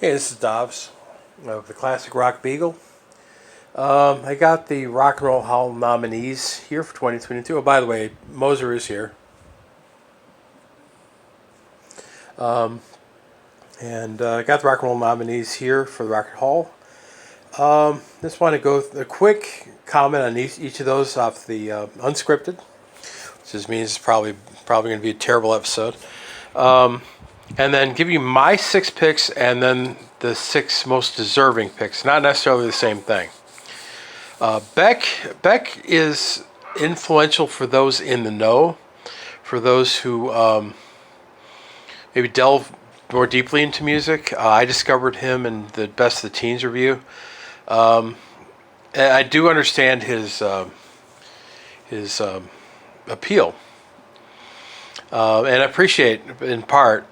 Hey, this is Dobbs of the Classic Rock Beagle. I got the Rock and Roll Hall nominees here for 2022. Oh, by the way, Moser is here. And I got the Rock and Roll nominees here for the Rock and Hall. Just want to go a quick comment on each of those off the unscripted, which just means it's probably going to be a terrible episode. And then give you my 6 picks and then the 6 most deserving picks. Not necessarily the same thing. Beck is influential for those in the know, for those who maybe delve more deeply into music. I discovered him in the Best of the Teens review. And I do understand his appeal. And I appreciate, in part,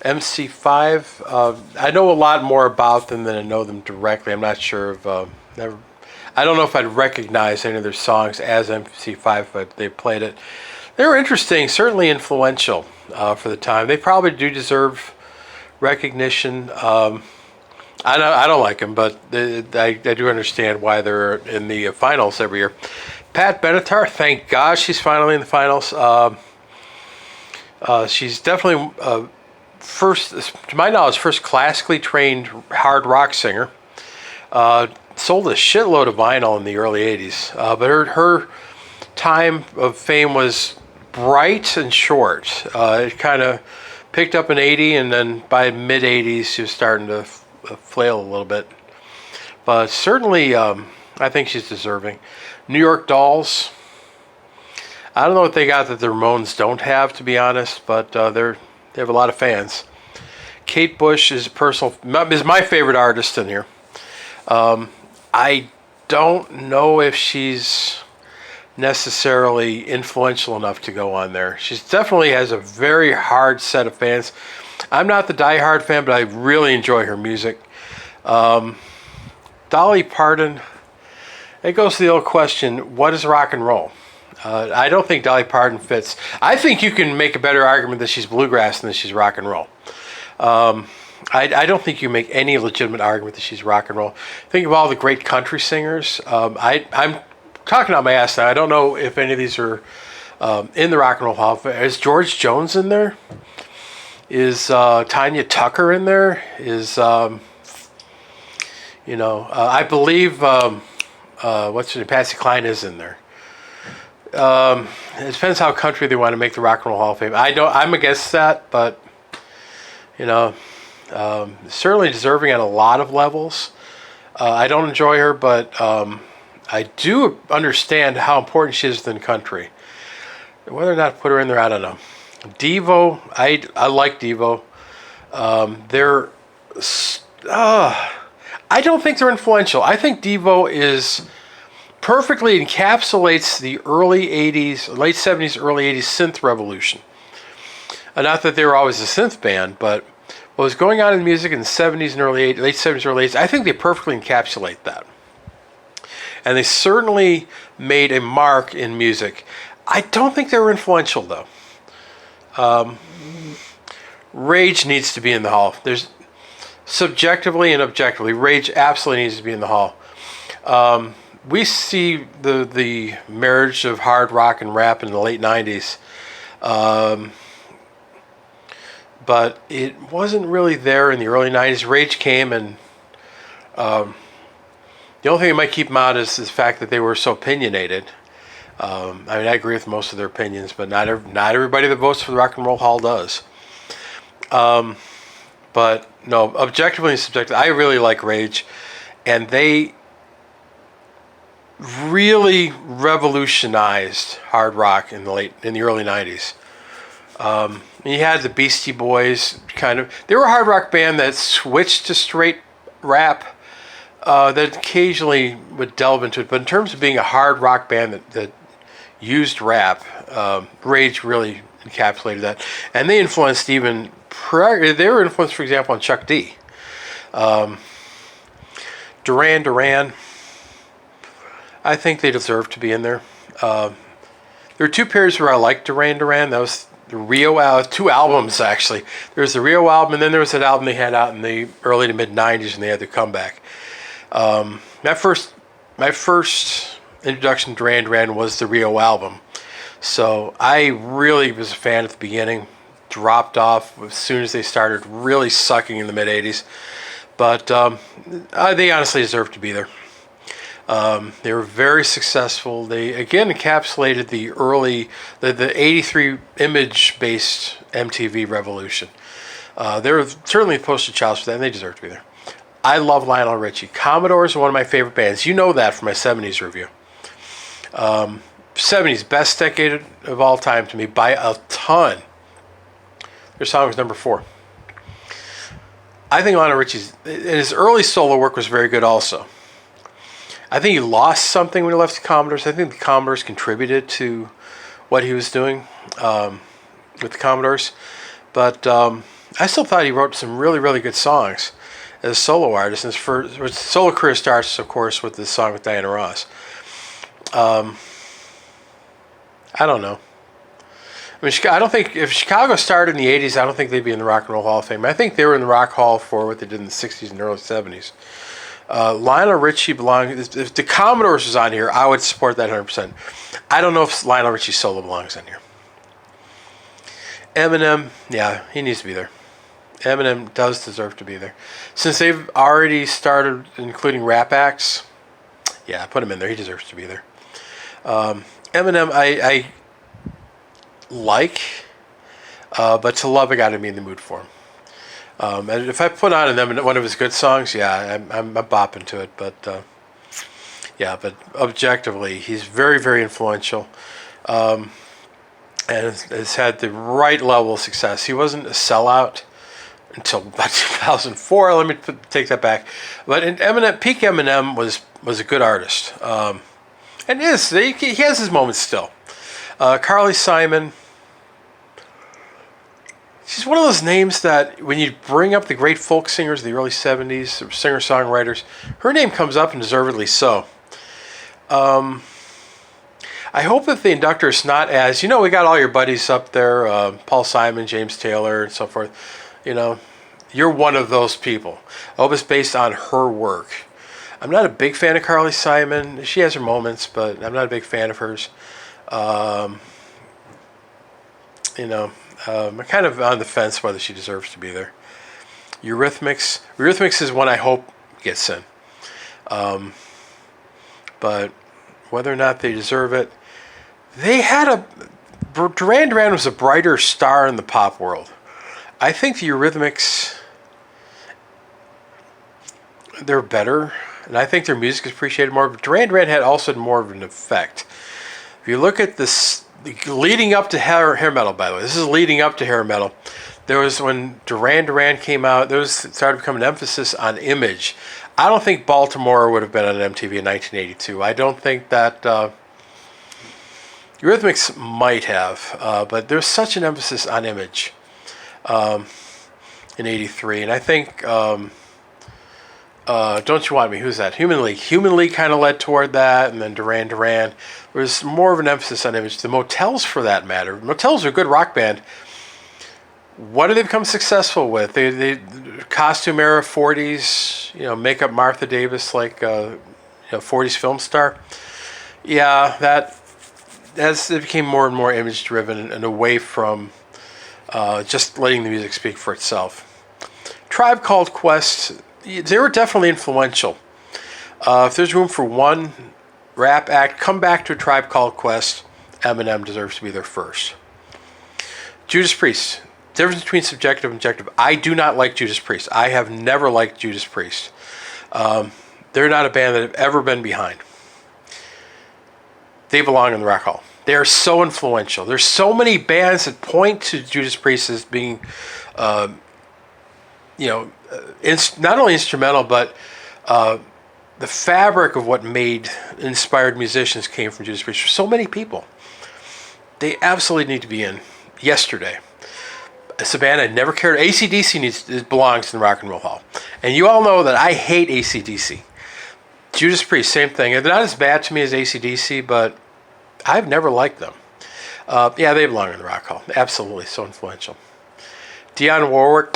MC5. I know a lot more about them than I know them directly. I'm not sure if I don't know if I'd recognize any of their songs as MC5, but they played it. They were interesting, certainly influential for the time. They probably do deserve recognition. I don't like them, but I do understand why they're in the finals every year. Pat Benatar, thank God she's finally in the finals. She's definitely to my knowledge, first classically trained hard rock singer. Sold a shitload of vinyl in the early 80s, but her time of fame was bright and short. It kind of picked up in 80, and then by mid 80s she was starting to flail a little bit. But certainly, I think she's deserving. New York Dolls. I don't know what they got that the Ramones don't have, to be honest, but they have a lot of fans. Kate Bush is my favorite artist in here. I don't know if she's necessarily influential enough to go on there. She definitely has a very hard set of fans. I'm not the diehard fan, but I really enjoy her music. Dolly Parton. It goes to the old question, what is rock and roll? I don't think Dolly Parton fits. I think you can make a better argument that she's bluegrass than that she's rock and roll. I don't think you make any legitimate argument that she's rock and roll. Think of all the great country singers. I'm talking out my ass now. I don't know if any of these are in the Rock and Roll Hall. Is George Jones in there? Is Tanya Tucker in there? Is, I believe... what's her name? Patsy Cline is in there. It depends how country they want to make the Rock and Roll Hall of Fame. I'm against that, but certainly deserving at a lot of levels. I don't enjoy her, but I do understand how important she is in country. Whether or not to put her in there, I don't know. Devo, I like Devo. I don't think they're influential. I think Devo perfectly encapsulates the early 80s, late 70s, early 80s synth revolution. Not that they were always a synth band, but what was going on in music in the 70s and late 70s, early 80s, I think they perfectly encapsulate that. And they certainly made a mark in music. I don't think they were influential, though. Rage needs to be in the Hall. There's subjectively and objectively, Rage absolutely needs to be in the Hall. We see the marriage of hard rock and rap in the late 90s, but it wasn't really there in the early 90s. Rage came, and the only thing that might keep them out is the fact that they were so opinionated. I agree with most of their opinions, but not everybody that votes for the Rock and Roll Hall does. But no, objectively and subjectively, I really like Rage, and they really revolutionized hard rock in the early 90s. You had the Beastie Boys, they were a hard rock band that switched to straight rap, that occasionally would delve into it. But in terms of being a hard rock band that used rap, Rage really encapsulated that, and they influenced even. They were influenced, for example, on Chuck D. Duran Duran. I think they deserve to be in there. There are 2 periods where I liked Duran Duran. That was the Rio, 2 albums actually. There was the Rio album, and then there was that album they had out in the early to mid '90s, and they had their comeback. My first introduction to Duran Duran was the Rio album, so I really was a fan at the beginning. Dropped off as soon as they started really sucking in the mid '80s, but they honestly deserve to be there. They were very successful. They again encapsulated the '83 image-based MTV revolution. They were certainly the poster child for that, and they deserve to be there. I love Lionel Richie. Commodores are one of my favorite bands. You know that from my '70s review. '70s, best decade of all time to me by a ton. Their song was number 4. I think Lionel Richie's his early solo work was very good also. I think he lost something when he left the Commodores. I think the Commodores contributed to what he was doing with the Commodores. But I still thought he wrote some really, really good songs as a solo artist. And his solo career starts, of course, with this song with Diana Ross. I don't know. I mean, I don't think if Chicago started in the '80s, I don't think they'd be in the Rock and Roll Hall of Fame. I think they were in the Rock Hall for what they did in the '60s and early '70s. Lionel Richie belongs. If the Commodores was on here, I would support that 100%. I don't know if Lionel Richie solo belongs on here. Eminem, yeah, he needs to be there. Eminem does deserve to be there. Since they've already started including rap acts, yeah, put him in there. He deserves to be there. Eminem, I like, but to love, I got to be in the mood for him. And if I put on one of his good songs, yeah, I'm bopping to it. But yeah, but objectively, he's very, very influential, and has had the right level of success. He wasn't a sellout until about 2004. Let me take that back. But peak Eminem was a good artist, and he has his moments still. Carly Simon. She's one of those names that when you bring up the great folk singers of the early '70s, singer-songwriters, her name comes up, and deservedly so. I hope that the inductor is not as, we got all your buddies up there, Paul Simon, James Taylor, and so forth. You're one of those people. I hope it's based on her work. I'm not a big fan of Carly Simon. She has her moments, but I'm not a big fan of hers. I'm kind of on the fence whether she deserves to be there. Eurythmics is one I hope gets in. But whether or not they deserve it, Duran Duran was a brighter star in the pop world. I think the Eurythmics, they're better, and I think their music is appreciated more, but Duran Duran had also more of an effect. If you look at this, leading up to hair metal, by the way, this is leading up to hair metal. There was, when Duran Duran came out, started becoming an emphasis on image. I don't think Baltimore would have been on MTV in 1982. I don't think that Eurythmics might have, but there's such an emphasis on image in '83, and I think Don't You Want Me? Who's that? Human League. Human League kind of led toward that, and then Duran Duran. There was more of an emphasis on image. The Motels, for that matter. Motels are a good rock band. What do they become successful with? They costume era 40s, make up Martha Davis like 40s film star. Yeah, as it became more and more image driven and away from just letting the music speak for itself. Tribe Called Quest, they were definitely influential. If there's room for one rap act, come back to a Tribe Called Quest. Eminem deserves to be there first. Judas Priest. Difference between subjective and objective. I do not like Judas Priest. I have never liked Judas Priest. They're not a band that have ever been behind. They belong in the Rock Hall. They are so influential. There's so many bands that point to Judas Priest as being, not only instrumental, but the fabric of what inspired musicians came from Judas Priest. For so many people, they absolutely need to be in yesterday. It's a band I never cared. AC/DC belongs in the Rock and Roll Hall. And you all know that I hate AC/DC. Judas Priest, same thing. They're not as bad to me as AC/DC, but I've never liked them. Yeah, they belong in the Rock Hall. Absolutely, so influential. Dionne Warwick.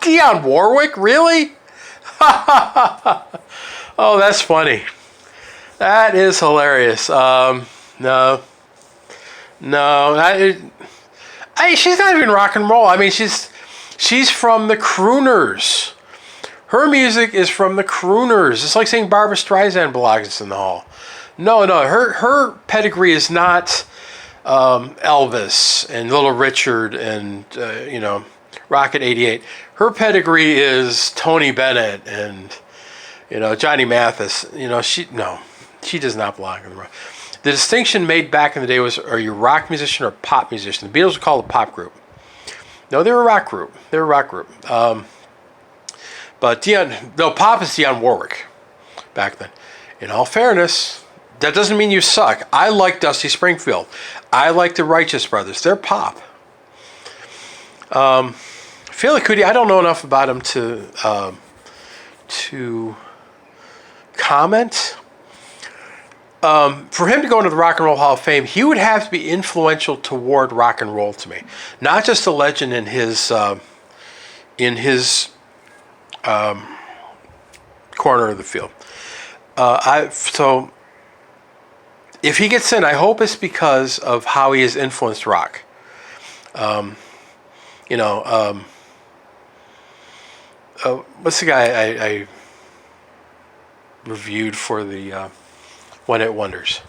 Dionne Warwick, really? Oh, that's funny. That is hilarious. No, she's not even rock and roll. I mean, she's from the crooners. Her music is from the crooners. It's like saying Barbra Streisand belongs in the hall. No, her pedigree is not Elvis and Little Richard and Rocket 88. Her pedigree is Tony Bennett and Johnny Mathis. She does not belong in the rock. The distinction made back in the day was, are you a rock musician or a pop musician? The Beatles were called a pop group. No, they were a rock group. But pop is Dionne Warwick back then. In all fairness, that doesn't mean you suck. I like Dusty Springfield. I like the Righteous Brothers. They're pop. Fela Kuti, I don't know enough about him to comment. For him to go into the Rock and Roll Hall of Fame, he would have to be influential toward rock and roll to me, not just a legend in his corner of the field. So if he gets in, I hope it's because of how he has influenced rock. What's the guy I reviewed for the One Hit Wonders?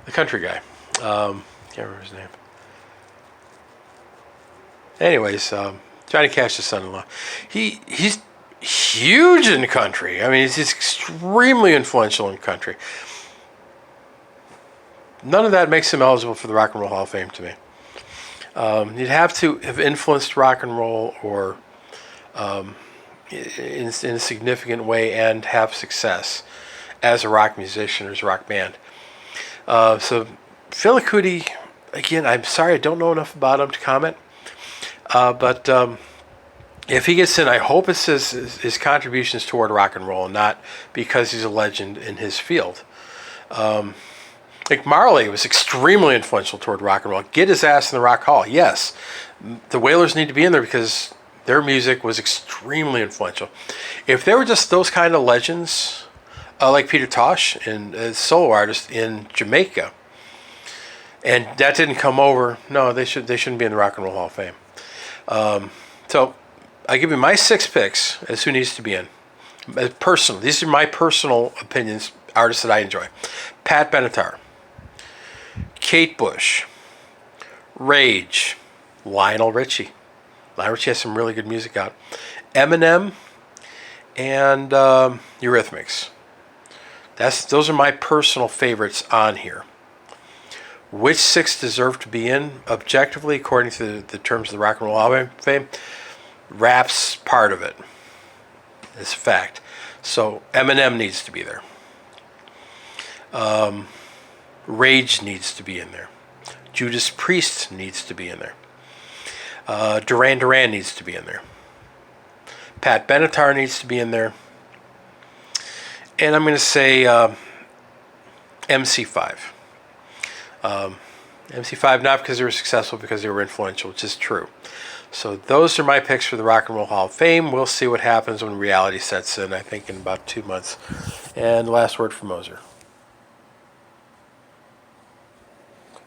The country guy. Can't remember his name. Anyways, Johnny Cash's son-in-law. He's huge in country. I mean, he's extremely influential in country. None of that makes him eligible for the Rock and Roll Hall of Fame to me. You'd have to have influenced rock and roll or in a significant way and have success as a rock musician or as a rock band. So Fela Kuti, again, I'm sorry I don't know enough about him to comment. But if he gets in, I hope it's his contributions toward rock and roll, and not because he's a legend in his field. Like Marley was extremely influential toward rock and roll. Get his ass in the Rock Hall. Yes, the Wailers need to be in there because their music was extremely influential. If they were just those kind of legends, like Peter Tosh and a solo artist in Jamaica, and that didn't come over, no, they shouldn't be in the Rock and Roll Hall of Fame. So I give you my 6 picks as who needs to be in. Personal. These are my personal opinions, artists that I enjoy. Pat Benatar, Kate Bush, Rage, Lionel Richie. Lionel Richie has some really good music out. Eminem, and Eurythmics. Those are my personal favorites on here. Which 6 deserve to be in objectively, according to the terms of the Rock and Roll Hall of Fame? Rap's part of it. It's a fact. So Eminem needs to be there. Rage needs to be in there. Judas Priest needs to be in there. Duran Duran needs to be in there. Pat Benatar needs to be in there. And I'm going to say MC5. MC5, not because they were successful, because they were influential, which is true. So those are my picks for the Rock and Roll Hall of Fame. We'll see what happens when reality sets in, I think in about 2 months. And last word from Moser.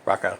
Rock on.